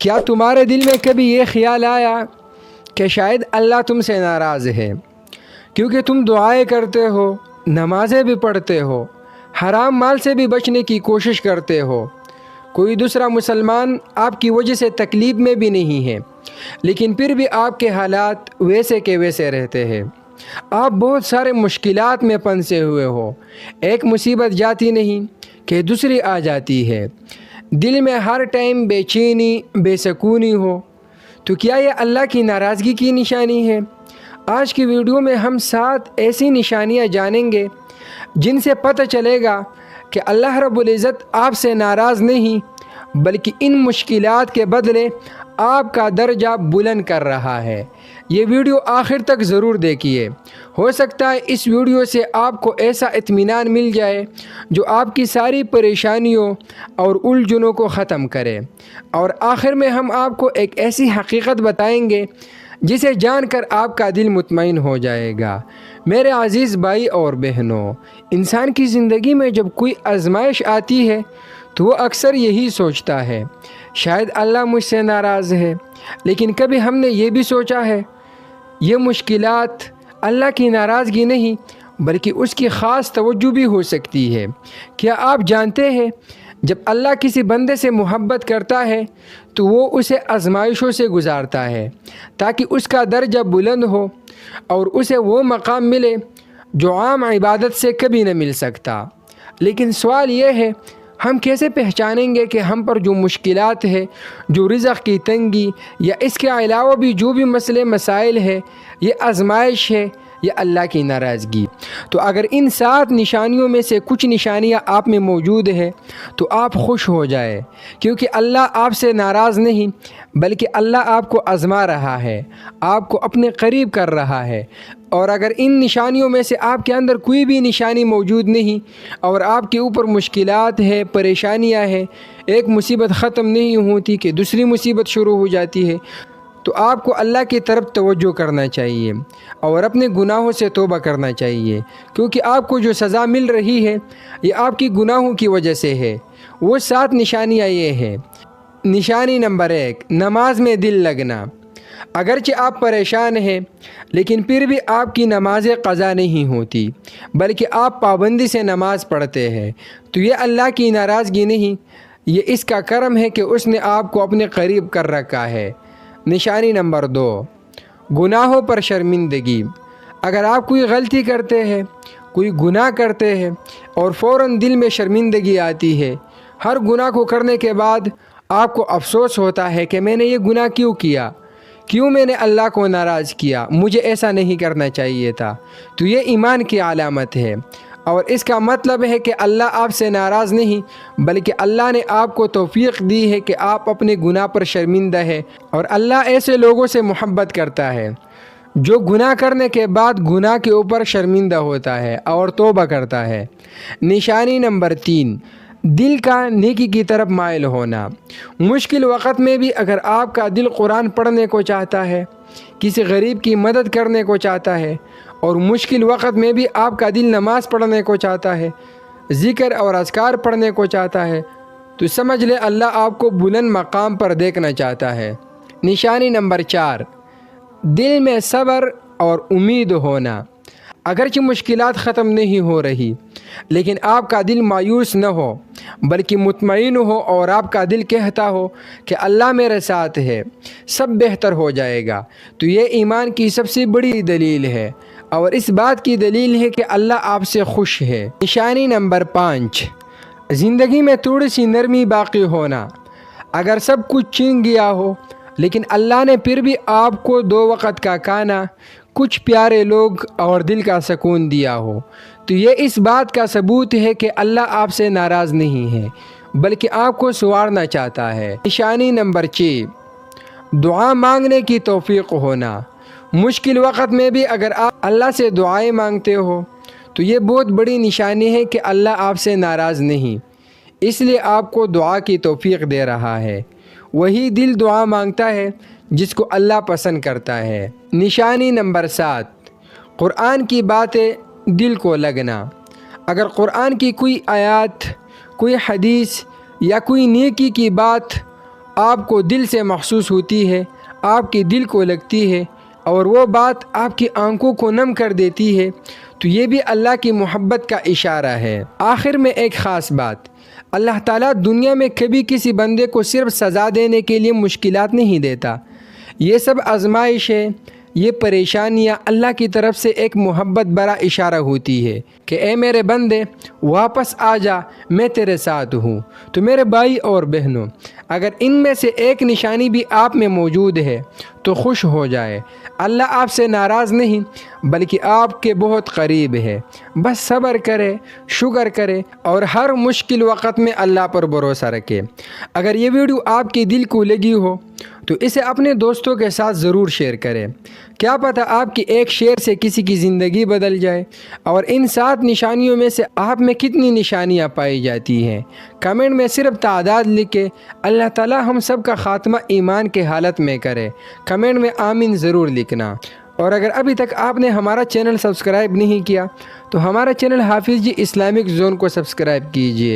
کیا تمہارے دل میں کبھی یہ خیال آیا کہ شاید اللہ تم سے ناراض ہے کیونکہ تم دعائیں کرتے ہو، نمازیں بھی پڑھتے ہو، حرام مال سے بھی بچنے کی کوشش کرتے ہو، کوئی دوسرا مسلمان آپ کی وجہ سے تکلیف میں بھی نہیں ہے، لیکن پھر بھی آپ کے حالات ویسے کے ویسے رہتے ہیں؟ آپ بہت سارے مشکلات میں پھنسے ہوئے ہو، ایک مصیبت جاتی نہیں کہ دوسری آ جاتی ہے، دل میں ہر ٹائم بے چینی، بے سکونی ہو، تو کیا یہ اللہ کی ناراضگی کی نشانی ہے؟ آج کی ویڈیو میں ہم 7 ایسی نشانیاں جانیں گے جن سے پتہ چلے گا کہ اللہ رب العزت آپ سے ناراض نہیں بلکہ ان مشکلات کے بدلے آپ کا درجہ بلند کر رہا ہے۔ یہ ویڈیو آخر تک ضرور دیکھیے، ہو سکتا ہے اس ویڈیو سے آپ کو ایسا اطمینان مل جائے جو آپ کی ساری پریشانیوں اور الجھنوں کو ختم کرے، اور آخر میں ہم آپ کو ایک ایسی حقیقت بتائیں گے جسے جان کر آپ کا دل مطمئن ہو جائے گا۔ میرے عزیز بھائی اور بہنوں، انسان کی زندگی میں جب کوئی آزمائش آتی ہے تو وہ اکثر یہی سوچتا ہے شاید اللہ مجھ سے ناراض ہے، لیکن کبھی ہم نے یہ بھی سوچا ہے یہ مشکلات اللہ کی ناراضگی نہیں بلکہ اس کی خاص توجہ بھی ہو سکتی ہے؟ کیا آپ جانتے ہیں جب اللہ کسی بندے سے محبت کرتا ہے تو وہ اسے آزمائشوں سے گزارتا ہے تاکہ اس کا درجہ بلند ہو اور اسے وہ مقام ملے جو عام عبادت سے کبھی نہ مل سکتا۔ لیکن سوال یہ ہے، ہم کیسے پہچانیں گے کہ ہم پر جو مشکلات ہے، جو رزق کی تنگی یا اس کے علاوہ بھی جو بھی مسئلے مسائل ہے، یہ آزمائش ہے یا اللہ کی ناراضگی؟ تو اگر ان 7 نشانیوں میں سے کچھ نشانیاں آپ میں موجود ہے تو آپ خوش ہو جائے، کیونکہ اللہ آپ سے ناراض نہیں بلکہ اللہ آپ کو آزما رہا ہے، آپ کو اپنے قریب کر رہا ہے۔ اور اگر ان نشانیوں میں سے آپ کے اندر کوئی بھی نشانی موجود نہیں اور آپ کے اوپر مشکلات ہے، پریشانیاں ہیں، ایک مصیبت ختم نہیں ہوتی کہ دوسری مصیبت شروع ہو جاتی ہے، تو آپ کو اللہ کی طرف توجہ کرنا چاہیے اور اپنے گناہوں سے توبہ کرنا چاہیے، کیونکہ آپ کو جو سزا مل رہی ہے یہ آپ کی گناہوں کی وجہ سے ہے۔ وہ 7 نشانیاں یہ ہیں۔ نشانی نمبر 1، نماز میں دل لگنا۔ اگرچہ آپ پریشان ہیں لیکن پھر بھی آپ کی نمازیں قضا نہیں ہوتی بلکہ آپ پابندی سے نماز پڑھتے ہیں، تو یہ اللہ کی ناراضگی نہیں، یہ اس کا کرم ہے کہ اس نے آپ کو اپنے قریب کر رکھا ہے۔ نشانی نمبر 2، گناہوں پر شرمندگی۔ اگر آپ کوئی غلطی کرتے ہیں، کوئی گناہ کرتے ہیں اور فوراً دل میں شرمندگی آتی ہے، ہر گناہ کو کرنے کے بعد آپ کو افسوس ہوتا ہے کہ میں نے یہ گناہ کیوں کیا، کیوں میں نے اللہ کو ناراض کیا، مجھے ایسا نہیں کرنا چاہیے تھا، تو یہ ایمان کی علامت ہے، اور اس کا مطلب ہے کہ اللہ آپ سے ناراض نہیں بلکہ اللہ نے آپ کو توفیق دی ہے کہ آپ اپنے گناہ پر شرمندہ ہیں، اور اللہ ایسے لوگوں سے محبت کرتا ہے جو گناہ کرنے کے بعد گناہ کے اوپر شرمندہ ہوتا ہے اور توبہ کرتا ہے۔ نشانی نمبر 3، دل کا نیکی کی طرف مائل ہونا۔ مشکل وقت میں بھی اگر آپ کا دل قرآن پڑھنے کو چاہتا ہے، کسی غریب کی مدد کرنے کو چاہتا ہے، اور مشکل وقت میں بھی آپ کا دل نماز پڑھنے کو چاہتا ہے، ذکر اور اذکار پڑھنے کو چاہتا ہے، تو سمجھ لے اللہ آپ کو بلند مقام پر دیکھنا چاہتا ہے۔ نشانی نمبر 4، دل میں صبر اور امید ہونا۔ اگرچہ مشکلات ختم نہیں ہو رہی لیکن آپ کا دل مایوس نہ ہو بلکہ مطمئن ہو، اور آپ کا دل کہتا ہو کہ اللہ میرے ساتھ ہے، سب بہتر ہو جائے گا، تو یہ ایمان کی سب سے بڑی دلیل ہے، اور اس بات کی دلیل ہے کہ اللہ آپ سے خوش ہے۔ نشانی نمبر 5، زندگی میں تھوڑی سی نرمی باقی ہونا۔ اگر سب کچھ چھن گیا ہو لیکن اللہ نے پھر بھی آپ کو 2 وقت کا کھانا، کچھ پیارے لوگ اور دل کا سکون دیا ہو، تو یہ اس بات کا ثبوت ہے کہ اللہ آپ سے ناراض نہیں ہے بلکہ آپ کو سنوارنا چاہتا ہے۔ نشانی نمبر 6، دعا مانگنے کی توفیق ہونا۔ مشکل وقت میں بھی اگر آپ اللہ سے دعائیں مانگتے ہو تو یہ بہت بڑی نشانی ہے کہ اللہ آپ سے ناراض نہیں، اس لیے آپ کو دعا کی توفیق دے رہا ہے۔ وہی دل دعا مانگتا ہے جس کو اللہ پسند کرتا ہے۔ نشانی نمبر 7، قرآن کی باتیں دل کو لگنا۔ اگر قرآن کی کوئی آیات، کوئی حدیث یا کوئی نیکی کی بات آپ کو دل سے محسوس ہوتی ہے، آپ کے دل کو لگتی ہے اور وہ بات آپ کی آنکھوں کو نم کر دیتی ہے، تو یہ بھی اللہ کی محبت کا اشارہ ہے۔ آخر میں ایک خاص بات، اللہ تعالیٰ دنیا میں کبھی کسی بندے کو صرف سزا دینے کے لیے مشکلات نہیں دیتا۔ یہ سب آزمائش ہے، یہ پریشانیاں اللہ کی طرف سے ایک محبت بڑا اشارہ ہوتی ہے کہ اے میرے بندے واپس آ جا، میں تیرے ساتھ ہوں۔ تو میرے بھائی اور بہنوں، اگر ان میں سے ایک نشانی بھی آپ میں موجود ہے تو خوش ہو جائے، اللہ آپ سے ناراض نہیں بلکہ آپ کے بہت قریب ہے۔ بس صبر کرے، شکر کرے اور ہر مشکل وقت میں اللہ پر بھروسہ رکھے۔ اگر یہ ویڈیو آپ کے دل کو لگی ہو تو اسے اپنے دوستوں کے ساتھ ضرور شیئر کریں۔ کیا پتہ آپ کی ایک شیئر سے کسی کی زندگی بدل جائے۔ اور ان 7 نشانیوں میں سے آپ میں کتنی نشانیاں پائی جاتی ہیں؟ کمنٹ میں صرف تعداد لکھے۔ اللہ تعالیٰ ہم سب کا خاتمہ ایمان کے حالت میں کرے۔ کمنٹ میں آمین ضرور لکھنا۔ اور اگر ابھی تک آپ نے ہمارا چینل سبسکرائب نہیں کیا تو ہمارا چینل حافظ جی اسلامک زون کو سبسکرائب کیجئے۔